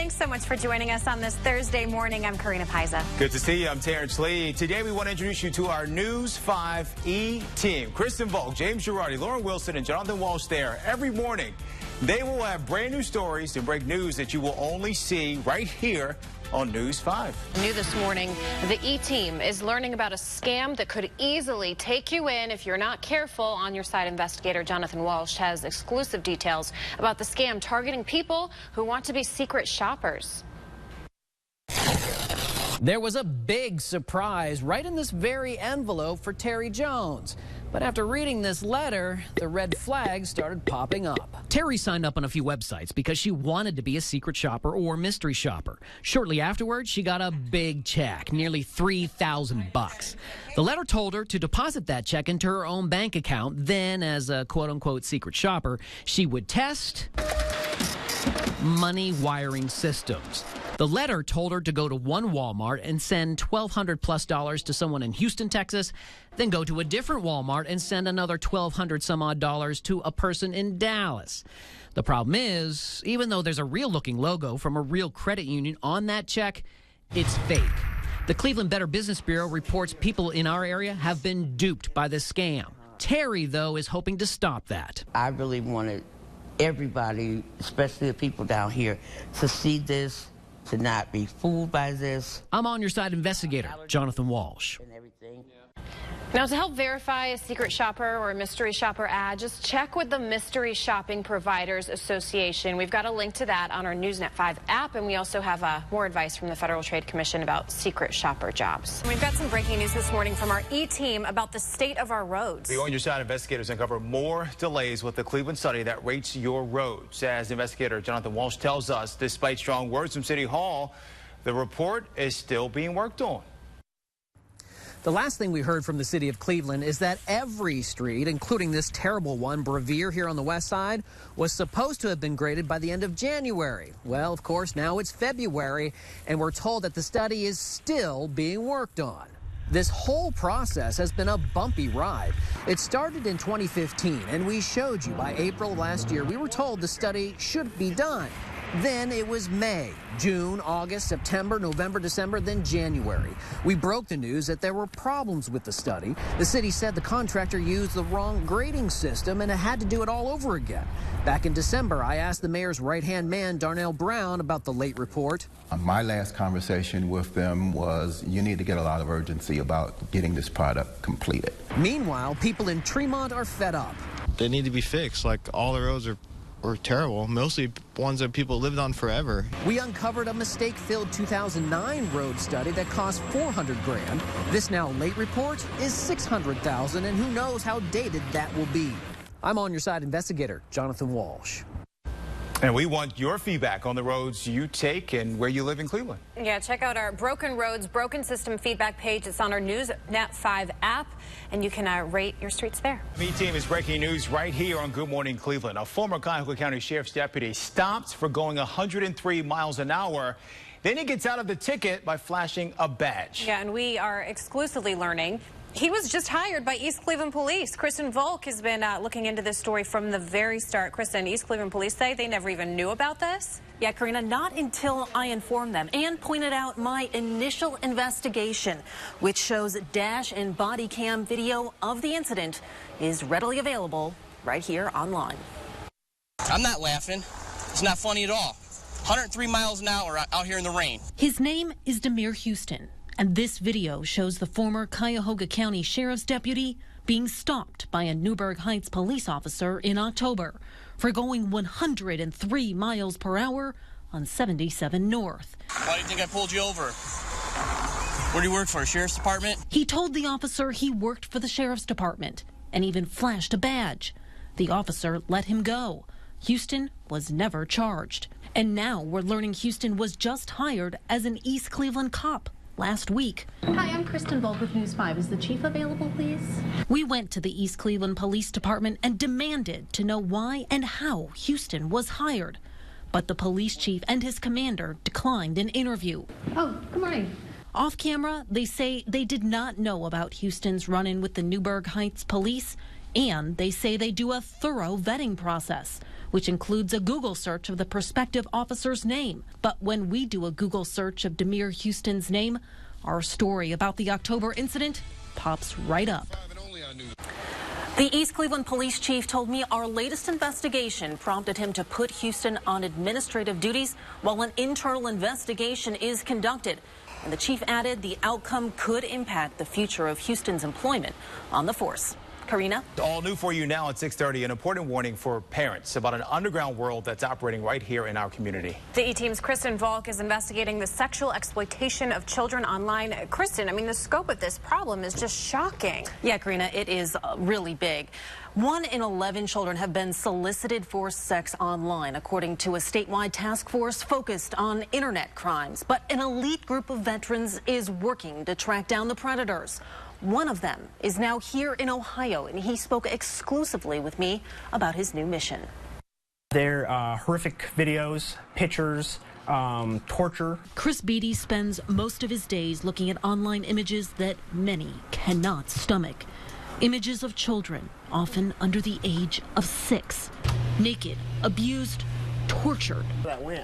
Thanks so much for joining us on this Thursday morning. I'm Karina Paiza. Good to see you. I'm Terrence Lee. Today we want to introduce you to our News 5 E-Team. Kristen Volk, James Girardi, Lauren Wilson, and Jonathan Walsh there every morning. They will have brand new stories and break news that you will only see right here on News 5. New this morning, the E-Team is learning about a scam that could easily take you in if you're not careful. On your side, investigator Jonathan Walsh has exclusive details about the scam targeting people who want to be secret shoppers. There was a big surprise right in this very envelope for Terry Jones. But after reading this letter, the red flags started popping up. Terry signed up on a few websites because she wanted to be a secret shopper or mystery shopper. Shortly afterwards, she got a big check, nearly $3,000. The letter told her to deposit that check into her own bank account. Then, as a quote-unquote secret shopper, she would test money wiring systems. The letter told her to go to one Walmart and send $1,200+ to someone in Houston, Texas, then go to a different Walmart and send another $1,200 some odd to a person in Dallas. The problem is, even though there's a real-looking logo from a real credit union on that check, it's fake. The Cleveland Better Business Bureau reports people in our area have been duped by this scam. Terry, though, is hoping to stop that. I really wanted everybody, especially the people down here, to see this, to not be fooled by this. I'm on your side investigator, Jonathan Walsh. Now, to help verify a secret shopper or a mystery shopper ad, just check with the Mystery Shopping Providers Association. We've got a link to that on our Newsnet 5 app, and we also have more advice from the Federal Trade Commission about secret shopper jobs. We've got some breaking news this morning from our E-Team about the state of our roads. The On Your Side investigators uncover more delays with the Cleveland study that rates your roads. As investigator Jonathan Walsh tells us, despite strong words from City Hall, the report is still being worked on. The last thing we heard from the city of Cleveland is that every street, including this terrible one, Brevier here on the west side, was supposed to have been graded by the end of January. Well, of course, now it's February, and we're told that the study is still being worked on. This whole process has been a bumpy ride. It started in 2015, and we showed you by April of last year, we were told the study should be done. Then it was May, June, August, September, November, December, then January. We broke the news that there were problems with the study. The city said the contractor used the wrong grading system and it had to do it all over again. Back in December, I asked the mayor's right-hand man, Darnell Brown, about the late report. My last conversation with them was you need to get a lot of urgency about getting this product completed. Meanwhile, people in Tremont are fed up. They need to be fixed. Like, all the roads are terrible, mostly ones that people lived on forever. We uncovered a mistake-filled 2009 road study that cost $400,000. This now late report is $600,000, and who knows how dated that will be. I'm On Your Side investigator Jonathan Walsh. And we want your feedback on the roads you take and where you live in Cleveland. Yeah, check out our Broken Roads, Broken System feedback page. It's on our Newsnet 5 app, and you can rate your streets there. E-Team is breaking news right here on Good Morning Cleveland. A former Cuyahoga County Sheriff's deputy stopped for going 103 miles an hour. Then he gets out of the ticket by flashing a badge. Yeah, and we are exclusively learning he was just hired by East Cleveland Police. Kristen Volk has been looking into this story from the very start. Kristen, East Cleveland Police say they never even knew about this? Yeah, Karina, not until I informed them and pointed out my initial investigation, which shows dash and body cam video of the incident is readily available right here online. I'm not laughing. It's not funny at all. 103 miles an hour out here in the rain. His name is Demir Houston. And this video shows the former Cuyahoga County Sheriff's deputy being stopped by a Newburgh Heights police officer in October for going 103 miles per hour on 77 North. Why do you think I pulled you over? Where do you work for, Sheriff's Department? He told the officer he worked for the Sheriff's Department and even flashed a badge. The officer let him go. Houston was never charged. And now we're learning Houston was just hired as an East Cleveland cop last week. Hi, I'm Kristen Volk with News 5. Is the chief available, please? We went to the East Cleveland Police Department and demanded to know why and how Houston was hired. But the police chief and his commander declined an interview. Oh, good morning. Off camera, they say they did not know about Houston's run-in with the Newburgh Heights police And they say they do a thorough vetting process, which includes a Google search of the prospective officer's name. But when we do a Google search of Demir Houston's name, our story about the October incident pops right up. The East Cleveland police chief told me our latest investigation prompted him to put Houston on administrative duties while an internal investigation is conducted. And the chief added the outcome could impact the future of Houston's employment on the force. Karina? All new for you now at 6:30. An important warning for parents about an underground world that's operating right here in our community. The E-Team's Kristen Volk is investigating the sexual exploitation of children online. Kristen, I mean, the scope of this problem is just shocking. Yeah, Karina, it is really big. 1 in 11 children have been solicited for sex online, according to a statewide task force focused on internet crimes. But an elite group of veterans is working to track down the predators. One of them is now here in Ohio, and he spoke exclusively with me about his new mission. They're horrific videos, pictures, torture. Chris Beatty spends most of his days looking at online images that many cannot stomach. Images of children, often under the age of 6, naked, abused, tortured.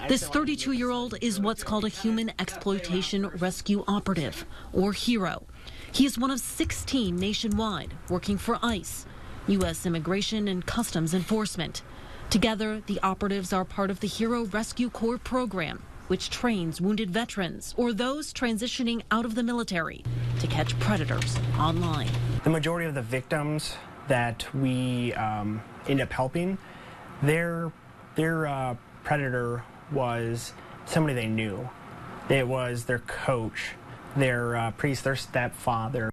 This 32-year-old is what's called a human exploitation rescue operative, or HERO. He is one of 16 nationwide working for ICE, U.S. Immigration and Customs Enforcement. Together, the operatives are part of the HERO Rescue Corps program, which trains wounded veterans or those transitioning out of the military to catch predators online. The majority of the victims that we end up helping, their predator was somebody they knew. It was their coach, their priest, their stepfather.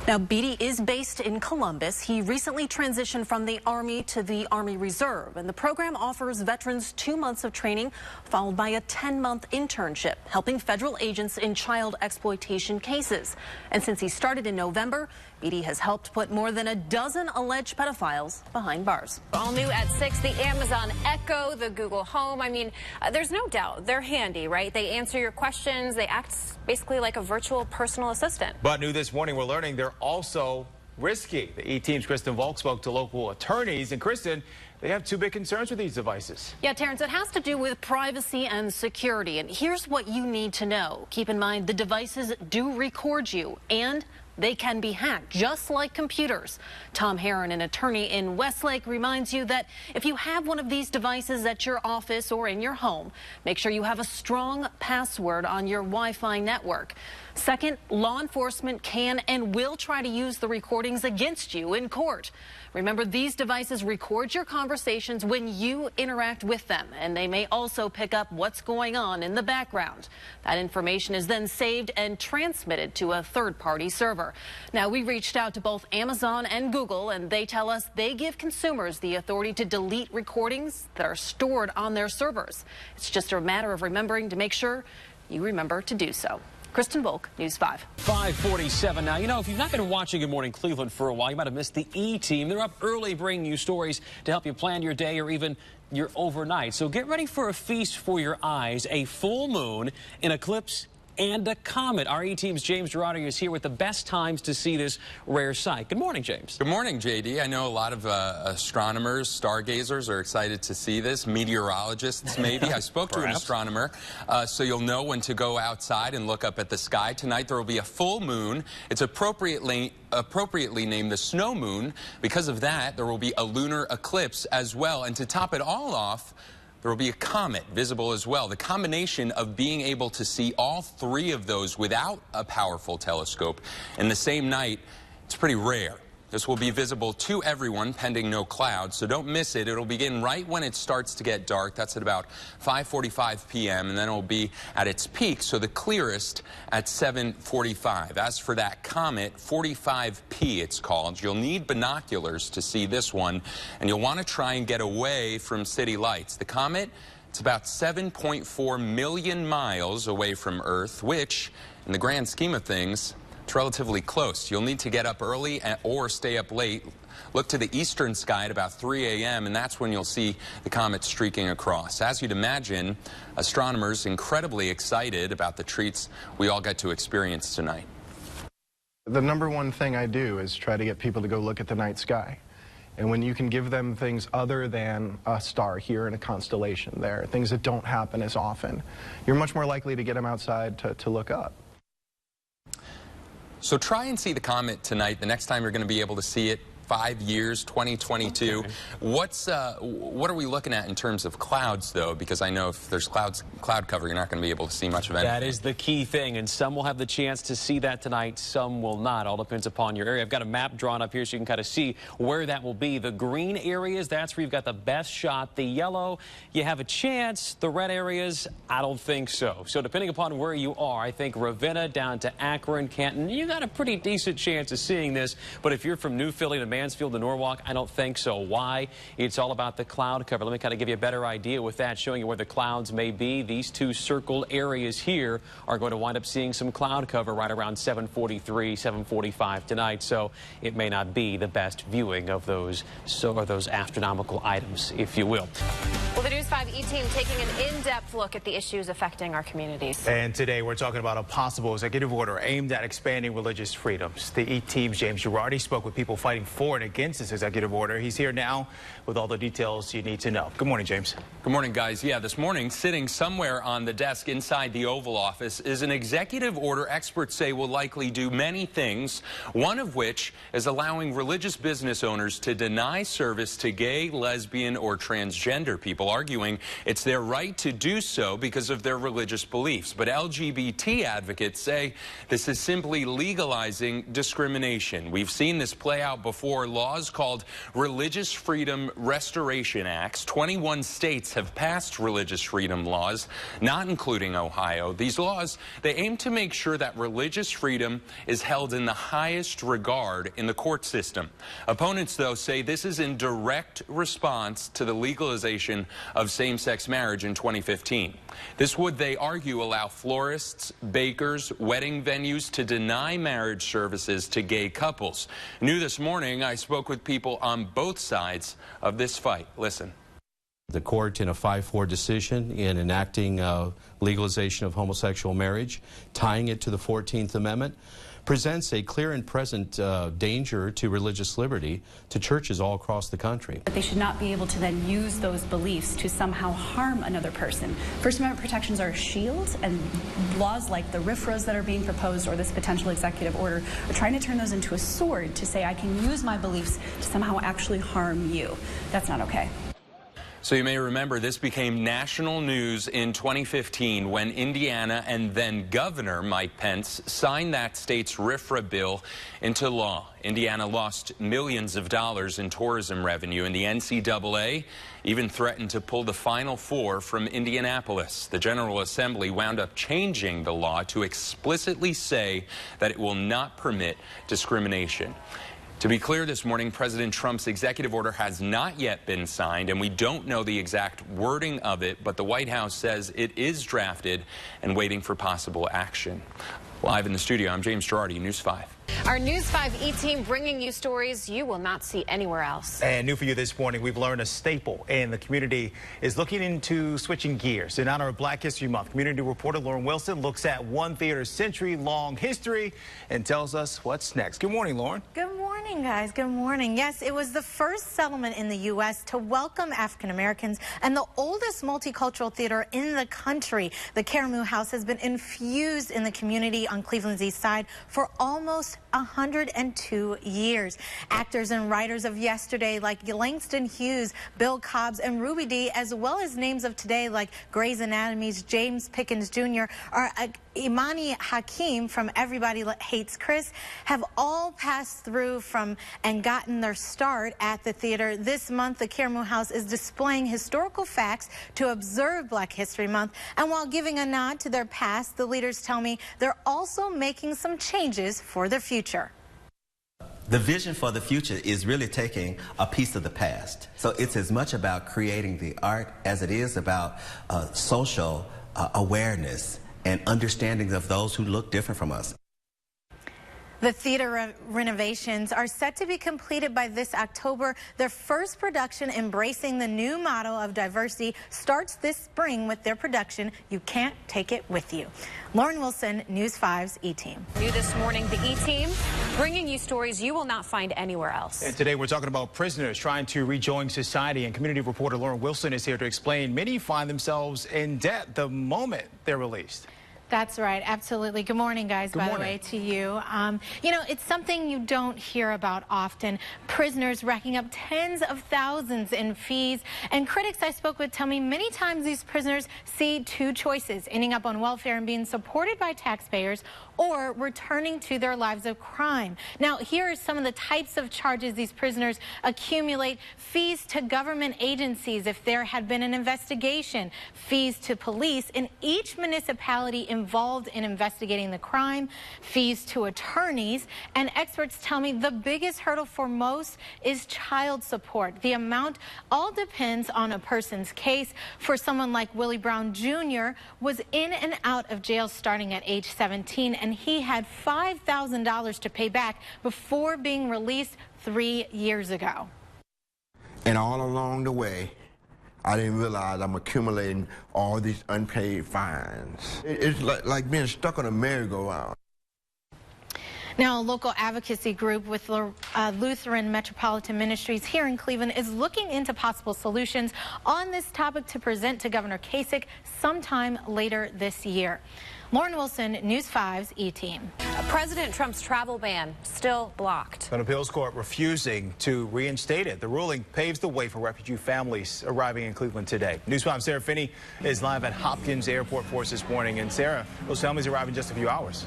Now, Beatty is based in Columbus. He recently transitioned from the Army to the Army Reserve, and the program offers veterans 2 months of training, followed by a 10-month internship, helping federal agents in child exploitation cases. And since he started in November, Beatty has helped put more than a dozen alleged pedophiles behind bars. All new at 6, the Amazon Echo, the Google Home. I mean, there's no doubt they're handy, right? They answer your questions. They act basically like a virtual personal assistant. But new this morning, we're learning they're also risky. The E-Team's Kristen Volk spoke to local attorneys. And Kristen, they have 2 big concerns with these devices. Yeah, Terrence, it has to do with privacy and security. And here's what you need to know. Keep in mind, the devices do record you, and they can be hacked, just like computers. Tom Heron, an attorney in Westlake, reminds you that if you have one of these devices at your office or in your home, make sure you have a strong password on your Wi-Fi network. Second, law enforcement can and will try to use the recordings against you in court. Remember, these devices record your conversations when you interact with them, and they may also pick up what's going on in the background. That information is then saved and transmitted to a third-party server. Now, we reached out to both Amazon and Google, and they tell us they give consumers the authority to delete recordings that are stored on their servers. It's just a matter of remembering to make sure you remember to do so. Kristen Volk, News 5. 5:47 now. You know, if you've not been watching Good Morning Cleveland for a while, you might have missed the E-Team. They're up early bringing you stories to help you plan your day or even your overnight. So get ready for a feast for your eyes, a full moon, an eclipse, and a comet. Our E-Team's James Girardi is here with the best times to see this rare sight. Good morning, James. Good morning, JD. I know a lot of astronomers, stargazers are excited to see this. Meteorologists, maybe. I spoke to an astronomer, so you'll know when to go outside and look up at the sky. Tonight there will be a full moon. It's appropriately named the snow moon. Because of that, there will be a lunar eclipse as well. And to top it all off, there will be a comet visible as well. The combination of being able to see all 3 of those without a powerful telescope in the same night, it's pretty rare. This will be visible to everyone pending no clouds, so don't miss it. It'll begin right when it starts to get dark. That's at about 5:45 p.m., and then it'll be at its peak, so the clearest at 7:45. As for that comet, 45P it's called. You'll need binoculars to see this one, and you'll want to try and get away from city lights. The comet, it's about 7.4 million miles away from Earth, which, in the grand scheme of things, it's relatively close. You'll need to get up early or stay up late. Look to the eastern sky at about 3 a.m., and that's when you'll see the comet streaking across. As you'd imagine, astronomers incredibly excited about the treats we all get to experience tonight. The number one thing I do is try to get people to go look at the night sky. And when you can give them things other than a star here and a constellation there, things that don't happen as often, you're much more likely to get them outside to look up. So try and see the comet tonight. The next time you're going to be able to see it, 5 years, 2022. Okay. What are we looking at in terms of clouds, though? Because I know if there's cloud cover, you're not going to be able to see much of anything. That is the key thing, and some will have the chance to see that tonight, some will not. All depends upon your area. I've got a map drawn up here so you can kind of see where that will be. The green areas, that's where you've got the best shot. The yellow, you have a chance. The red areas, I don't think so. So depending upon where you are, I think Ravenna down to Akron, Canton, you got a pretty decent chance of seeing this. But if you're from New Philly to Mansfield to Norwalk, I don't think so. Why? It's all about the cloud cover. Let me kind of give you a better idea with that, showing you where the clouds may be. These two circled areas here are going to wind up seeing some cloud cover right around 7:43, 7:45 tonight. So it may not be the best viewing of those astronomical items, if you will. Well, the News 5 E-Team taking an in-depth look at the issues affecting our communities. And today we're talking about a possible executive order aimed at expanding religious freedoms. The E-Team's James Girardi spoke with people fighting for and against this executive order. He's here now with all the details you need to know. Good morning, James. Good morning, guys. Yeah, this morning, sitting somewhere on the desk inside the Oval Office is an executive order experts say will likely do many things, one of which is allowing religious business owners to deny service to gay, lesbian, or transgender people, arguing it's their right to do so because of their religious beliefs. But LGBT advocates say this is simply legalizing discrimination. We've seen this play out before. Laws called Religious Freedom Restoration Acts. 21 states have passed religious freedom laws, not including Ohio. These laws, they aim to make sure that religious freedom is held in the highest regard in the court system. Opponents, though, say this is in direct response to the legalization of same-sex marriage in 2015. This would, they argue, allow florists, bakers, wedding venues to deny marriage services to gay couples. New this morning, I spoke with people on both sides of this fight. Listen. The court, in a 5-4 decision in enacting legalization of homosexual marriage, tying it to the 14th Amendment, presents a clear and present danger to religious liberty to churches all across the country. But they should not be able to then use those beliefs to somehow harm another person. First Amendment protections are a shield, and laws like the RFRAs that are being proposed or this potential executive order are trying to turn those into a sword to say I can use my beliefs to somehow actually harm you. That's not okay. So you may remember this became national news in 2015 when Indiana and then Governor Mike Pence signed that state's RFRA bill into law. Indiana lost millions of dollars in tourism revenue, and the NCAA even threatened to pull the Final Four from Indianapolis. The General Assembly wound up changing the law to explicitly say that it will not permit discrimination. To be clear, this morning, President Trump's executive order has not yet been signed, and we don't know the exact wording of it, but the White House says it is drafted and waiting for possible action. Live in the studio, I'm James Girardi, News 5. Our News 5 E-Team bringing you stories you will not see anywhere else. And new for you this morning, we've learned a staple in the community is looking into switching gears. In honor of Black History Month, community reporter Lauren Wilson looks at one theater's century-long history and tells us what's next. Good morning, Lauren. Good morning, guys. Good morning. Yes, it was the first settlement in the U.S. to welcome African Americans and the oldest multicultural theater in the country. The Caramoo House has been infused in the community on Cleveland's East Side for almost 102 years. Actors and writers of yesterday like Langston Hughes, Bill Cobbs, and Ruby Dee, as well as names of today like Grey's Anatomy's James Pickens Jr. or Imani Hakim from Everybody Hates Chris, have all passed through from and gotten their start at the theater. This month, the Caramoo House is displaying historical facts to observe Black History Month. And while giving a nod to their past, the leaders tell me they're also making some changes for their future. The vision for the future is really taking a piece of the past. So it's as much about creating the art as it is about social awareness and understanding of those who look different from us. The theater renovations are set to be completed by this October. Their first production, embracing the new motto of diversity, starts this spring with their production, You Can't Take It With You. Lauren Wilson, News 5's E-Team. New this morning, the E-Team, bringing you stories you will not find anywhere else. And today we're talking about prisoners trying to rejoin society, and community reporter Lauren Wilson is here to explain many find themselves in debt the moment they're released. That's right. Absolutely. Good morning, guys, by the way, to you. You know, it's something you don't hear about often. Prisoners racking up tens of thousands in fees. And critics I spoke with tell me many times these prisoners see two choices: ending up on welfare and being supported by taxpayers, or returning to their lives of crime. Now, here are some of the types of charges these prisoners accumulate: fees to government agencies if there had been an investigation, fees to police in each municipality involved in investigating the crime, fees to attorneys, and experts tell me the biggest hurdle for most is child support. The amount all depends on a person's case. For someone like Willie Brown Jr. was in and out of jail starting at age 17, and he had $5,000 to pay back before being released 3 years ago. And all along the way, I didn't realize I'm accumulating all these unpaid fines. It's like being stuck on a merry-go-round. Now, a local advocacy group with Lutheran Metropolitan Ministries here in Cleveland is looking into possible solutions on this topic to present to Governor Kasich sometime later this year. Lauren Wilson, News 5's E-Team. President Trump's travel ban still blocked. An appeals court refusing to reinstate it. The ruling paves the way for refugee families arriving in Cleveland today. News 5's Sarah Finney is live at Hopkins Airport for us this morning. And Sarah, those families arrive in just a few hours.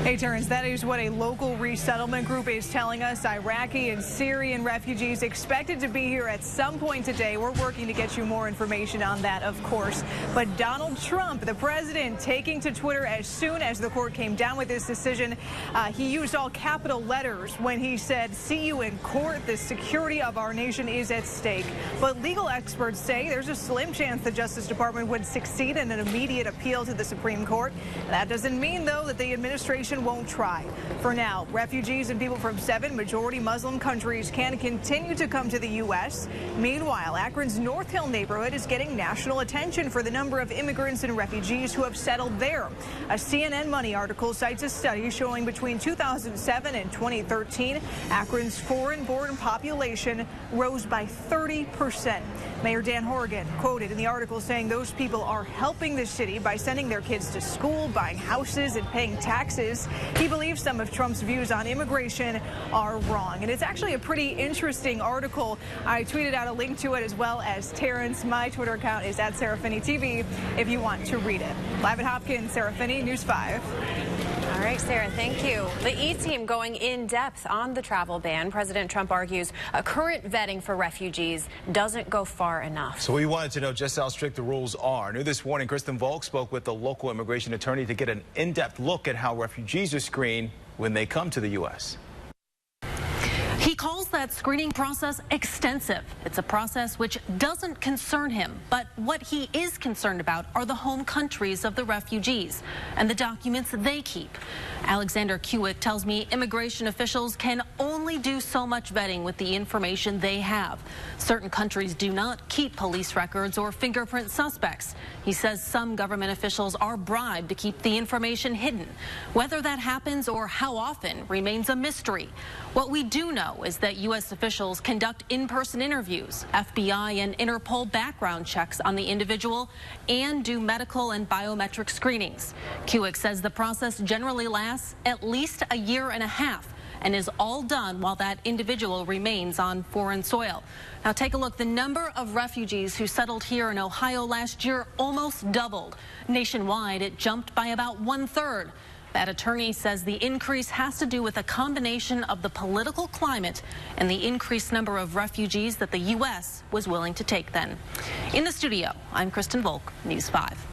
Hey, Terrence, that is what a local resettlement group is telling us. Iraqi and Syrian refugees expected to be here at some point today. We're working to get you more information on that, of course. But Donald Trump, the president, taking to Twitter as soon as the court came down with this decision. He used all capital letters when he said, "See you in court. The security of our nation is at stake." But legal experts say there's a slim chance the Justice Department would succeed in an immediate appeal to the Supreme Court. That doesn't mean, though, that the administration won't try. For now, refugees and people from 7 majority Muslim countries can continue to come to the U.S. Meanwhile, Akron's North Hill neighborhood is getting national attention for the number of immigrants and refugees who have settled there. A CNN Money article cites a study showing between 2007 and 2013, Akron's foreign-born population rose by 30%. Mayor Dan Horrigan quoted in the article saying those people are helping the city by sending their kids to school, buying houses, and paying taxes. He believes some of Trump's views on immigration are wrong. And it's actually a pretty interesting article. I tweeted out a link to it as well as Terrence. My Twitter account is at SarahFinneyTV if you want to read it. Live at Hopkins, Sarah Finney, News 5. All right, Sarah, thank you. The E-Team going in depth on the travel ban. President Trump argues a current vetting for refugees doesn't go far enough. So we wanted to know just how strict the rules are. New this morning, Kristen Volk spoke with the local immigration attorney to get an in-depth look at how refugees are screened when they come to the U.S. He calls that screening process extensive. It's a process which doesn't concern him, but what he is concerned about are the home countries of the refugees and the documents they keep. Alexander Kuick tells me immigration officials can only do so much vetting with the information they have. Certain countries do not keep police records or fingerprint suspects. He says some government officials are bribed to keep the information hidden. Whether that happens or how often remains a mystery. What we do know is that U.S. officials conduct in-person interviews, FBI and Interpol background checks on the individual, and do medical and biometric screenings. Kuick says the process generally lasts at least a year and a half and is all done while that individual remains on foreign soil. Now take a look. The number of refugees who settled here in Ohio last year almost doubled. Nationwide, it jumped by about 1/3. That attorney says the increase has to do with a combination of the political climate and the increased number of refugees that the U.S. was willing to take then. In the studio, I'm Kristen Volk, News 5.